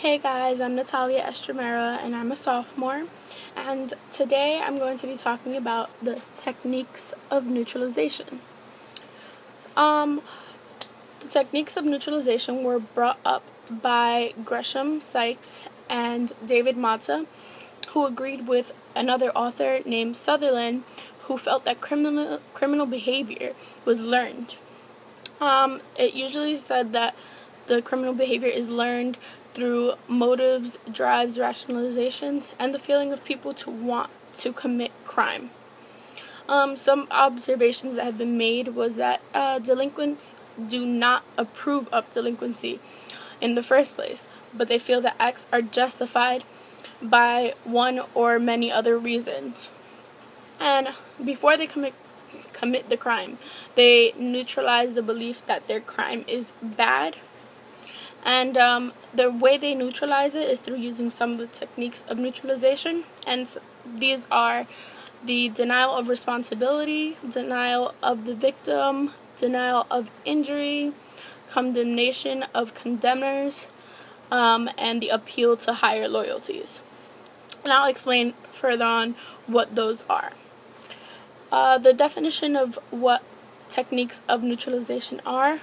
Hey guys, I'm Natalia Estramera and I'm a sophomore, and today I'm going to be talking about the techniques of neutralization. The techniques of neutralization were brought up by Gresham, Sykes, and David Mata, who agreed with another author named Sutherland, who felt that criminal behavior was learned. It usually said that the criminal behavior is learned through motives, drives, rationalizations, and the feeling of people to want to commit crime. Some observations that have been made was that delinquents do not approve of delinquency in the first place, but they feel that acts are justified by one or many other reasons. And before they commit the crime, they neutralize the belief that their crime is bad. And the way they neutralize it is through using some of the techniques of neutralization. And these are the denial of responsibility, denial of the victim, denial of injury, condemnation of condemners, and the appeal to higher loyalties. And I'll explain further on what those are. The definition of what techniques of neutralization are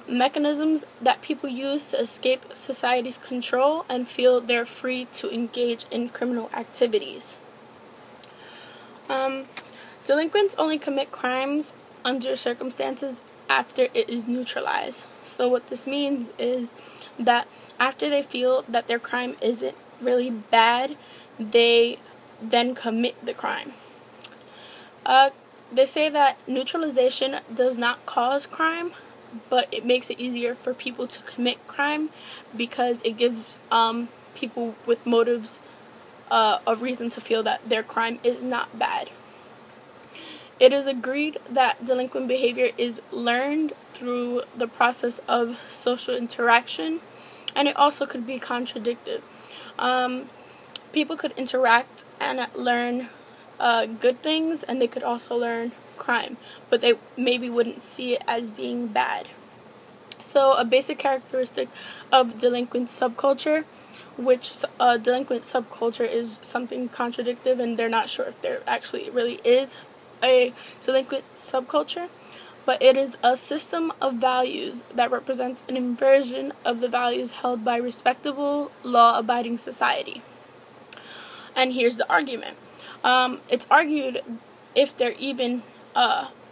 mechanisms that people use to escape society's control and feel they're free to engage in criminal activities. Delinquents only commit crimes under circumstances after it is neutralized. So what this means is that after they feel that their crime isn't really bad, they then commit the crime. They say that neutralization does not cause crime, but it makes it easier for people to commit crime because it gives people with motives a reason to feel that their crime is not bad. It is agreed that delinquent behavior is learned through the process of social interaction, and it also could be contradicted. People could interact and learn good things, and they could also learn crime, but they maybe wouldn't see it as being bad. So a basic characteristic of delinquent subculture, which delinquent subculture is something contradictive and they're not sure if there actually really is a delinquent subculture, but it is a system of values that represents an inversion of the values held by respectable, law-abiding society. And here's the argument. It's argued if there even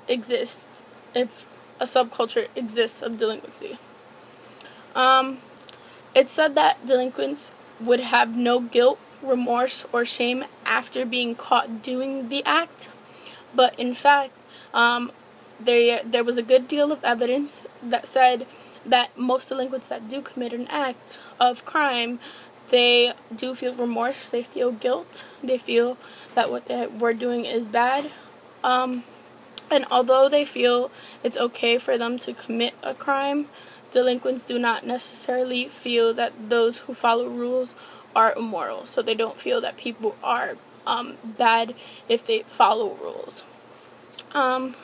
exists, if a subculture exists of delinquency. It's said that delinquents would have no guilt, remorse, or shame after being caught doing the act, but in fact, there was a good deal of evidence that said that most delinquents that do commit an act of crime, they do feel remorse, they feel guilt, they feel that what they were doing is bad. And although they feel it's okay for them to commit a crime, delinquents do not necessarily feel that those who follow rules are immoral. So they don't feel that people are bad if they follow rules.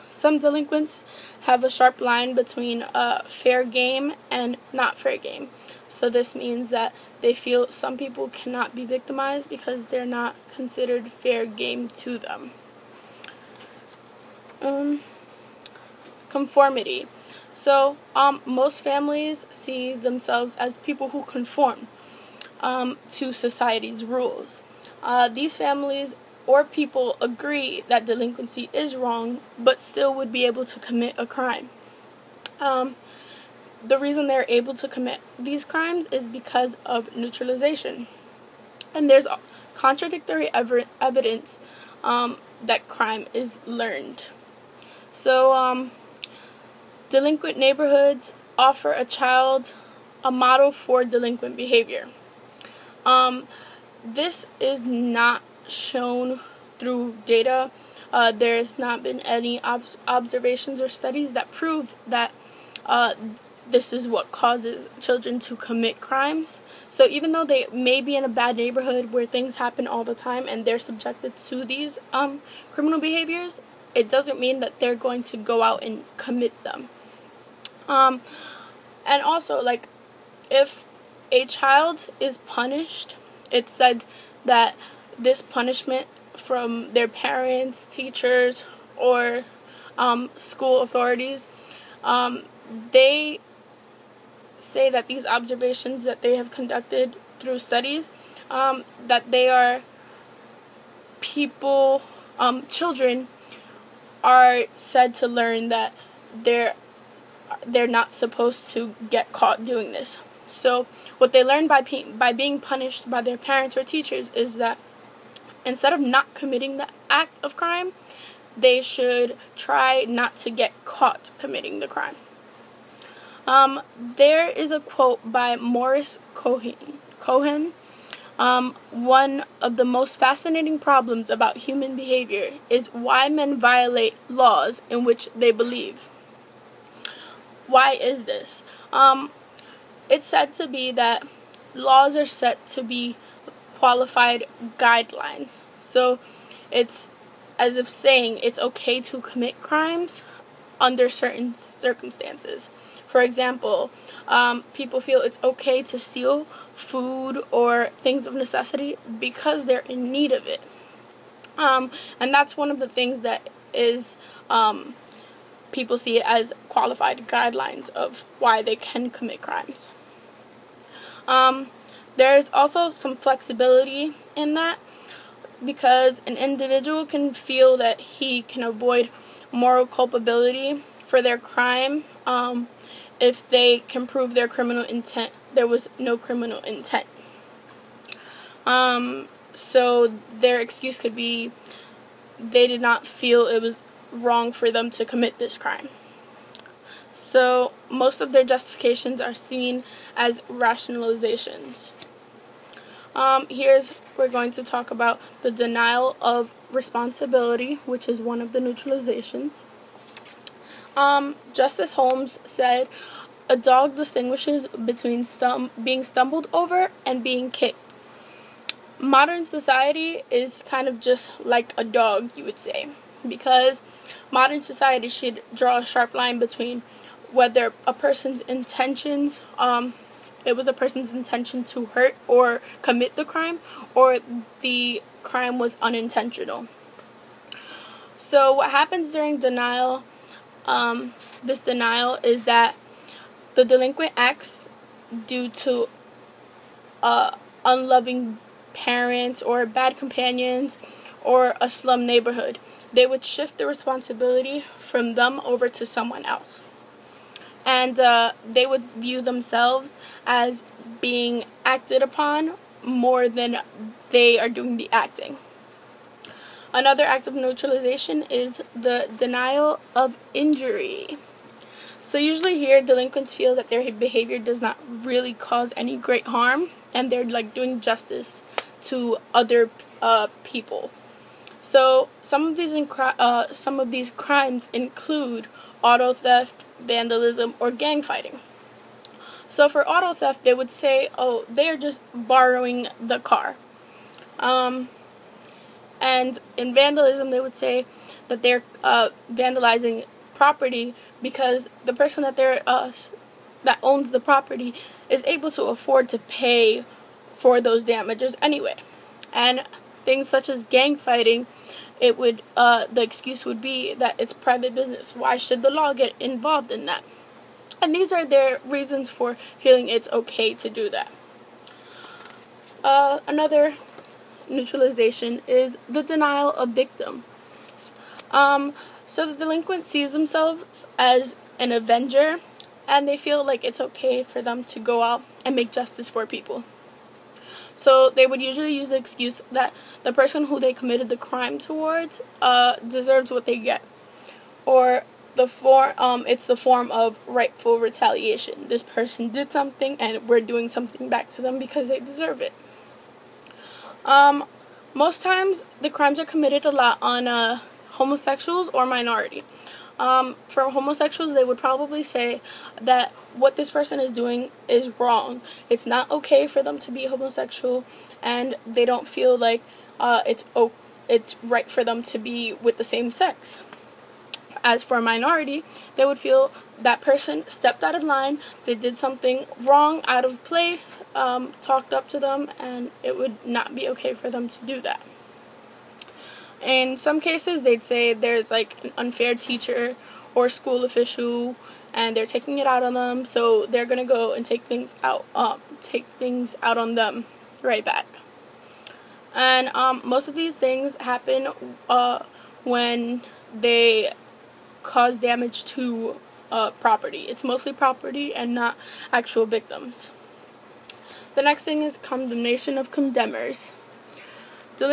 Some delinquents have a sharp line between fair game and not fair game. So this means that they feel some people cannot be victimized because they're not considered fair game to them. Conformity. So most families see themselves as people who conform to society's rules. These families or people agree that delinquency is wrong, but still would be able to commit a crime. The reason they're able to commit these crimes is because of neutralization. And there's contradictory evidence that crime is learned. So, delinquent neighborhoods offer a child a model for delinquent behavior. This is not shown through data. There has not been any observations or studies that prove that this is what causes children to commit crimes. So even though they may be in a bad neighborhood where things happen all the time and they're subjected to these criminal behaviors, it doesn't mean that they're going to go out and commit them. And also, like, if a child is punished, it's said that this punishment from their parents, teachers, or school authorities, they say that these observations that they have conducted through studies, that they are children are said to learn that they're not supposed to get caught doing this. So what they learn by being punished by their parents or teachers is that instead of not committing the act of crime, they should try not to get caught committing the crime. There is a quote by Morris Cohen. One of the most fascinating problems about human behavior is why men violate laws in which they believe. Why is this? It's said to be that laws are set to be qualified guidelines. So it's as if saying it's okay to commit crimes under certain circumstances. For example, people feel it's okay to steal food or things of necessity because they're in need of it. And that's one of the things that is, people see it as qualified guidelines of why they can commit crimes. There's also some flexibility in that, because an individual can feel that he can avoid moral culpability for their crime if they can prove their criminal intent. There was no criminal intent. So their excuse could be they did not feel it was wrong for them to commit this crime. So most of their justifications are seen as rationalizations. We're going to talk about the denial of responsibility, which is one of the neutralizations. Justice Holmes said, a dog distinguishes between being stumbled over and being kicked. Modern society is kind of just like a dog, you would say, because modern society should draw a sharp line between whether a person's intentions, it was a person's intention to hurt or commit the crime, or the crime was unintentional. So what happens during denial, this denial, is that the delinquent acts due to unloving parents or bad companions or a slum neighborhood. They would shift the responsibility from them over to someone else. And they would view themselves as being acted upon more than they are doing the acting. Another act of neutralization is the denial of injury. So usually here, delinquents feel that their behavior does not really cause any great harm, and they're like doing justice to other people. So some of these crimes include auto theft, vandalism, or gang fighting. So for auto theft, they would say, oh, they are just borrowing the car. And in vandalism, they would say that they're vandalizing property because the person that owns the property is able to afford to pay for those damages anyway. And things such as gang fighting, the excuse would be that it's private business. Why should the law get involved in that? And these are their reasons for feeling it's okay to do that. Another neutralization is the denial of victim. So the delinquent sees themselves as an avenger, and they feel like it's okay for them to go out and make justice for people. So they would usually use the excuse that the person who they committed the crime towards deserves what they get, or it's the form of rightful retaliation. This person did something, and we're doing something back to them because they deserve it. Most times, the crimes are committed a lot on homosexuals or minority. For homosexuals, they would probably say that what this person is doing is wrong. It's not okay for them to be homosexual, and they don't feel like it's right for them to be with the same sex. As for a minority, they would feel that person stepped out of line, they did something wrong, out of place, talked up to them, and it would not be okay for them to do that. In some cases, they'd say there's like an unfair teacher or school official, and they're taking it out on them, so they're gonna go and take things out on them right back. And most of these things happen when they cause damage to property. It's mostly property and not actual victims. The next thing is condemnation of condemners. The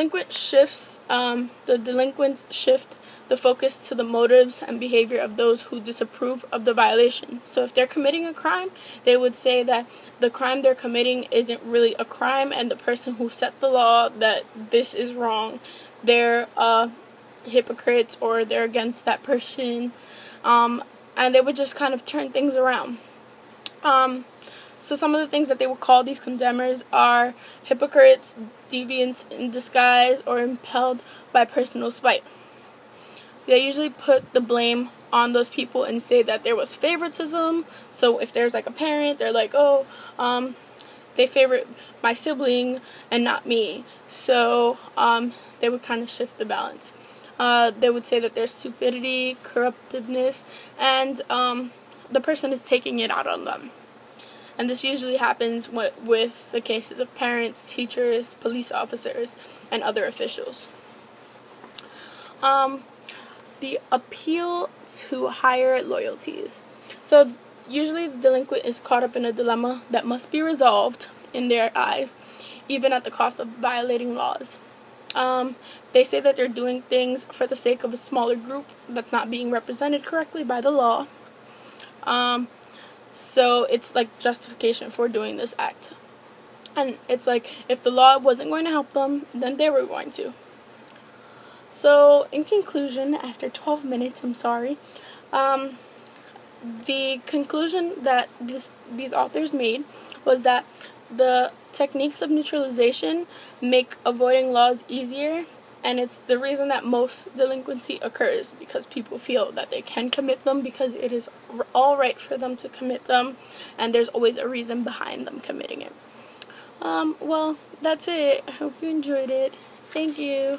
delinquents shift the focus to the motives and behavior of those who disapprove of the violation. So if they're committing a crime, they would say that the crime they're committing isn't really a crime, and the person who set the law, that this is wrong, they're hypocrites, or they're against that person, and they would just kind of turn things around. So some of the things that they would call these condemners are hypocrites, deviants in disguise, or impelled by personal spite. They usually put the blame on those people and say that there was favoritism. So if there's like a parent, they're like, oh, they favorite my sibling and not me. So they would kind of shift the balance. They would say that there's stupidity, corruptiveness, and the person is taking it out on them. And this usually happens with the cases of parents, teachers, police officers, and other officials. The appeal to higher loyalties. So usually the delinquent is caught up in a dilemma that must be resolved in their eyes, even at the cost of violating laws. They say that they're doing things for the sake of a smaller group that's not being represented correctly by the law. So it's like justification for doing this act. And it's like, if the law wasn't going to help them, then they were going to. So in conclusion, after 12 minutes, the conclusion that these authors made was that the techniques of neutralization make avoiding laws easier, and it's the reason that most delinquency occurs, because people feel that they can commit them because it is all right for them to commit them, and there's always a reason behind them committing it. Well, that's it. I hope you enjoyed it. Thank you.